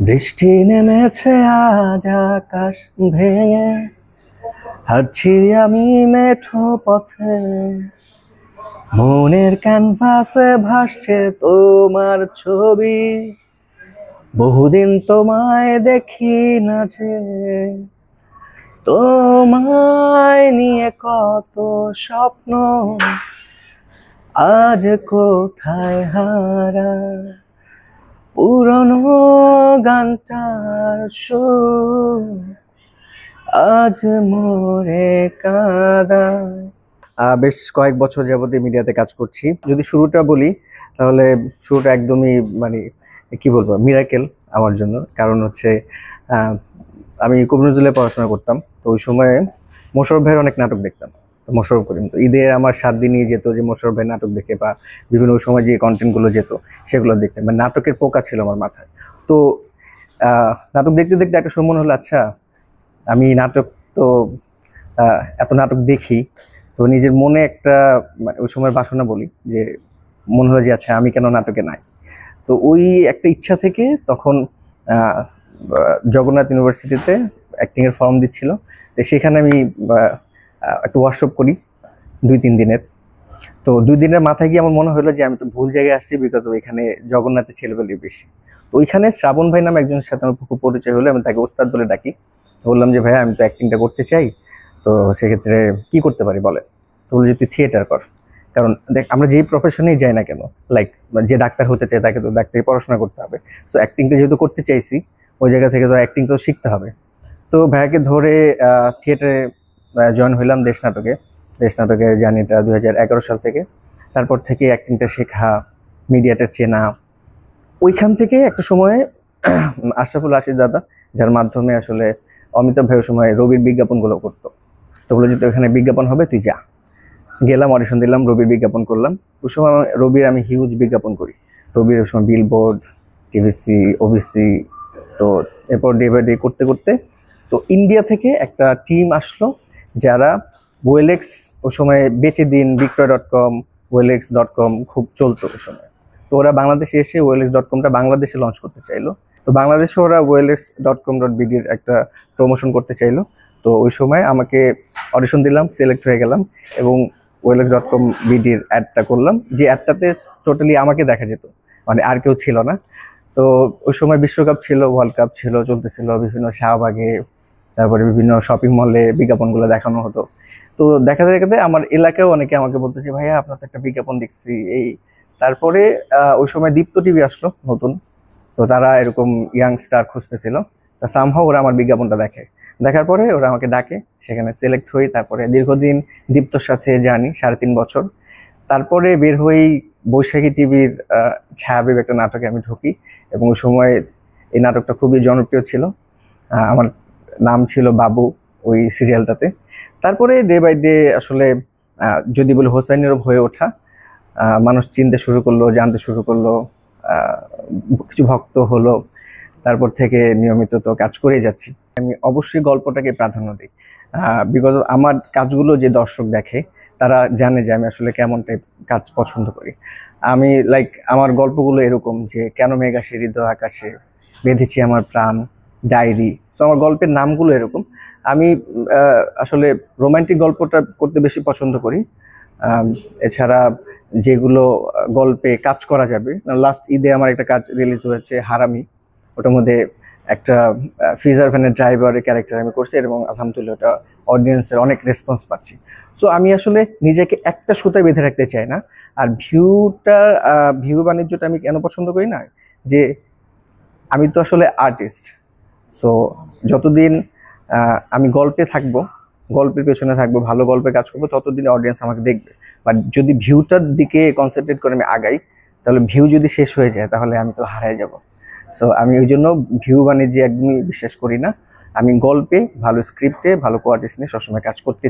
বৃষ্টি নেমেছে আজ আকাশ ভেঙে, হাঁটছি আমি মেঠো পথে, মনের ক্যানভাসে ভাসছে তোমার ছবি। বহুদিন তোমায় দেখি না যে, তোমায় নিয়ে কত স্বপ্ন আজ কোথায় হারায়। পুরনো গানটার সুর আজ মোরে কাঁদায়। বেশ কয়েক বছর যাবত মিডিয়াতে কাজ করছি। যদি শুরুটা বলি তাহলে শুরুটা একদমই মানে কি বলবো, মিরাকেল আমার জন্য। কারণ হচ্ছে আমি কবি নজরুলের পড়াশোনা করতাম, তো ওই সময়ে মোশাররফ ভাইয়ের অনেক নাটক দেখতাম। তো মোশাররফ করিম, তো ঈদের আমার 7 দিনই যেত যে মোশাররফ ভাইয়ের নাটক দেখে, বা বিভিন্ন সময় যে কন্টেন্টগুলো যেত সেগুলো দেখতাম। মানে নাটকের পোকা ছিল আমার মাথায়। তো নাটক দেখতে দেখতে একটা সময় মনে হলো, আচ্ছা আমি নাটক তো এত নাটক দেখি, তো নিজের মনে একটা মানে ওই সময়ের বাসনা বলি যে মনে হলো যে আচ্ছা আমি কেন নাটকে নাই। তো ওই একটা ইচ্ছা থেকে তখন আহ, জগন্নাথ ইউনিভার্সিটিতে অ্যাক্টিং এর ফর্ম দিচ্ছিল। তো সেখানে আমি একটা ওয়ার্কশপ করি 2-3 দিনের। তো 2 দিনের মাথায় গিয়ে আমার মনে হলো যে আমি তো ভুল জায়গায় আসছি, বিকজ এখানে জগন্নাথের ছেলেবেলে বেশি। তো ওইখানে শ্রাবণ ভাই নামে একজনের সাথে আমার খুব পরিচয় হলো, আমি তাকে ওস্তাদ বলে ডাকি। তো বললাম যে ভাইয়া আমি তো অ্যাক্টিংটা করতে চাই, তো সেক্ষেত্রে কি করতে পারি বলে। তো বললো যে তুই থিয়েটার কর। কারণ দেখ আমরা যেই প্রফেশনেই যাই না কেন, লাইক যে ডাক্তার হতে চায় তাকে তো ডাক্তারি পড়াশোনা করতে হবে। সো অ্যাক্টিংটা যেহেতু করতে চাইছি, ওই জায়গা থেকে তো অ্যাক্টিং তো শিখতে হবে। তো ভাইয়াকে ধরে থিয়েটারে জয়েন হইলাম দেশ নাটকে। দেশ নাটকে জার্নিটা 2011 সাল থেকে। তারপর থেকে অ্যাক্টিংটা শেখা, মিডিয়াটা চেনা। ওইখান থেকে একটা সময়ে আশরাফুল আশিস দাদা, যার মাধ্যমে আসলে অমিতাভ ভাই ওই সময় রবির বিজ্ঞাপনগুলো করতো, তো বললো যে তো এখানে বিজ্ঞাপন হবে তুই যা। গেলাম, অডিশন দিলাম, রবির বিজ্ঞাপন করলাম। ওই সময় রবির আমি হিউজ বিজ্ঞাপন করি। রবির ওই সময় বিলবোর্ড, টিভিসি, ওবিসি। তো এরপর ডে বাই ডে করতে করতে তো ইন্ডিয়া থেকে একটা টিম আসলো, যারা ওয়েলেক্স ওই সময় বেচে দিন, বিক্রয়.com, ওয়েলেক্স.com খুব চলতো ওই সময়। তো ওরা বাংলাদেশে এসে ওয়েলেক্স.comটা বাংলাদেশে লঞ্চ করতে চাইলো। তো বাংলাদেশে ওরা ওয়েলেক্স.com.bd-র একটা প্রমোশন করতে চাইলো। তো ওই সময় আমাকে অডিশন দিলাম, সিলেক্ট হয়ে গেলাম এবং ওয়েলেক্স.com.bd-র অ্যাডটা করলাম, যে অ্যাডটাতে টোটালি আমাকে দেখা যেত, মানে আর কেউ ছিল না। তো ওই সময় বিশ্বকাপ ছিল, ওয়ার্ল্ড কাপ ছিল, চলতেছিল, বিভিন্ন শাহবাগে, তারপরে বিভিন্ন শপিং মলে বিজ্ঞাপনগুলো দেখানো হতো। তো দেখাতে দেখাতে আমার এলাকায় অনেকে আমাকে বলতেছে ভাইয়া আপনার তো একটা বিজ্ঞাপন দেখছি এই। তারপরে ওই সময় দীপ্ত টিভি আসলো নতুন, তো তারা এরকম ইয়াং স্টার খুঁজতেছিল। তা সামহাও ওরা আমার বিজ্ঞাপনটা দেখে, দেখার পরে ওরা আমাকে ডাকে, সেখানে সিলেক্ট হই। তারপরে দীর্ঘদিন দীপ্তর সাথে জানি 3.5 বছর। তারপরে বের হই বৈশাখী টিভির ছায়াবিব একটা নাটকে আমি ঢুকি, এবং ওই সময় এই নাটকটা খুবই জনপ্রিয় ছিল। আমার নাম ছিল বাবু ওই সিরিয়ালটাতে। তারপরে ডে বাই ডে আসলে যদি বলি হোসাইনের হয়ে ওঠা, মানুষ চিনতে শুরু করলো, জানতে শুরু করলো, আহ, কিছু ভক্ত হলো। তারপর থেকে নিয়মিত তো কাজ করেই যাচ্ছি। আমি অবশ্যই গল্পটাকে প্রাধান্য দিই, বিকজ আমার কাজগুলো যে দর্শক দেখে তারা জানে যে আমি আসলে কেমন টাইপ কাজ পছন্দ করি। আমি লাইক আমার গল্পগুলো এরকম যে কেন মেঘ আসে হৃদয় আকাশে, বেঁধেছি আমার প্রাণ, ডায়েরি। তো আমার গল্পের নামগুলো এরকম। আমি আসলে রোমান্টিক গল্পটা করতে বেশি পছন্দ করি। এছাড়া যেগুলো গল্পে কাজ করা যাবে, লাস্ট ঈদে আমার একটা কাজ রিলিজ হয়েছে হারামি। ওটার মধ্যে একটা ফ্রিজার ভ্যানের ড্রাইভারের ক্যারেক্টার আমি করছি, এবং আলহামদুলিল্লাহ ওটা অডিয়েন্সের অনেক রেসপন্স পাচ্ছি। সো আমি আসলে নিজেকে একটা সুতায় বেঁধে রাখতে চাই না। আর ভিউ বাণিজ্যটা আমি কেন পছন্দ করি না, যে আমি তো আসলে আর্টিস্ট। সো যতদিন আমি গল্পে থাকবো, গল্পের পেছনে থাকবো, ভালো গল্পে কাজ করবো, ততদিন অডিয়েন্স আমাকে দেখবে। বাট যদি ভিউটার দিকে কনসেন্ট্রেট করে আমি আগাই, তাহলে ভিউ যদি শেষ হয়ে যায় তাহলে আমি তো হারাই যাব। সো আমি ওই জন্য ভিউ বাণিজ্যে একদমই বিশ্বাস করি না। আমি গল্পে, ভালো স্ক্রিপ্টে, ভালো কোয়ার্টিস্ট নিয়ে সবসময় কাজ করতে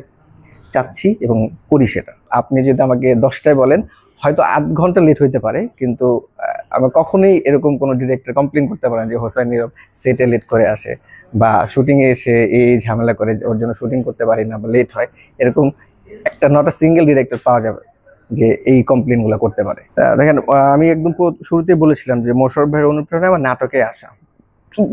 চাচ্ছি এবং করি সেটা। আপনি যদি আমাকে 10টায় বলেন, হয়তো আধ ঘন্টা লেট হইতে পারে, কিন্তু আমার কখনোই এরকম কোনো ডিরেক্টর কমপ্লেন করতে পারেন যে হোসাইন নীরব সেটে লেট করে আসে, বা শুটিংয়ে এসে এই ঝামেলা করে যে ওর জন্য শুটিং করতে পারি না বা লেট হয়। এরকম একটা নট আ সিঙ্গেল ডিরেক্টর পাওয়া যাবে যে এই কমপ্লেনগুলো করতে পারে। দেখেন, আমি একদম শুরুতেই বলেছিলাম যে মোশাররফ ভাইয়ের অনুপ্রেরণায় আমার নাটকে আসা।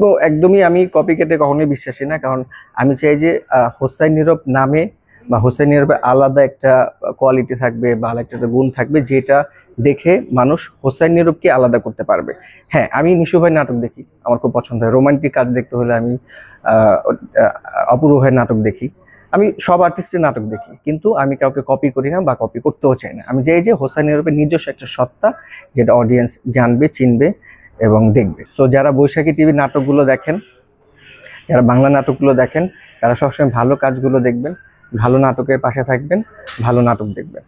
তো একদমই আমি কপি কেটে কখনোই বিশ্বাসী না, কারণ আমি চাই যে হোসাইন নীরব নামে বা হোসাইন নীরবের আলাদা একটা কোয়ালিটি থাকবে বা আলাদা একটা গুণ থাকবে, যেটা দেখে মানুষ হোসাইন নীরবকে আলাদা করতে পারবে। হ্যাঁ, আমি নিশু ভাই নাটক দেখি, আমার খুব পছন্দ হয়। রোমান্টিক কাজ দেখতে হলে আমি আহ, অপূর্ব ভাইয়ের নাটক দেখি। আমি সব আর্টিস্টের নাটক দেখি, কিন্তু আমি কাউকে কপি করি না বা কপি করতেও চাই না। আমি চাই যে হোসাইন নীরবের নিজস্ব একটা সত্তা, যেটা অডিয়েন্স জানবে, চিনবে এবং দেখবে। সো যারা বৈশাখী টিভির নাটকগুলো দেখেন, যারা বাংলা নাটকগুলো দেখেন, তারা সবসময় ভালো কাজগুলো দেখবেন, ভালো নাটকের পাশে থাকবেন, ভালো নাটক দেখবেন।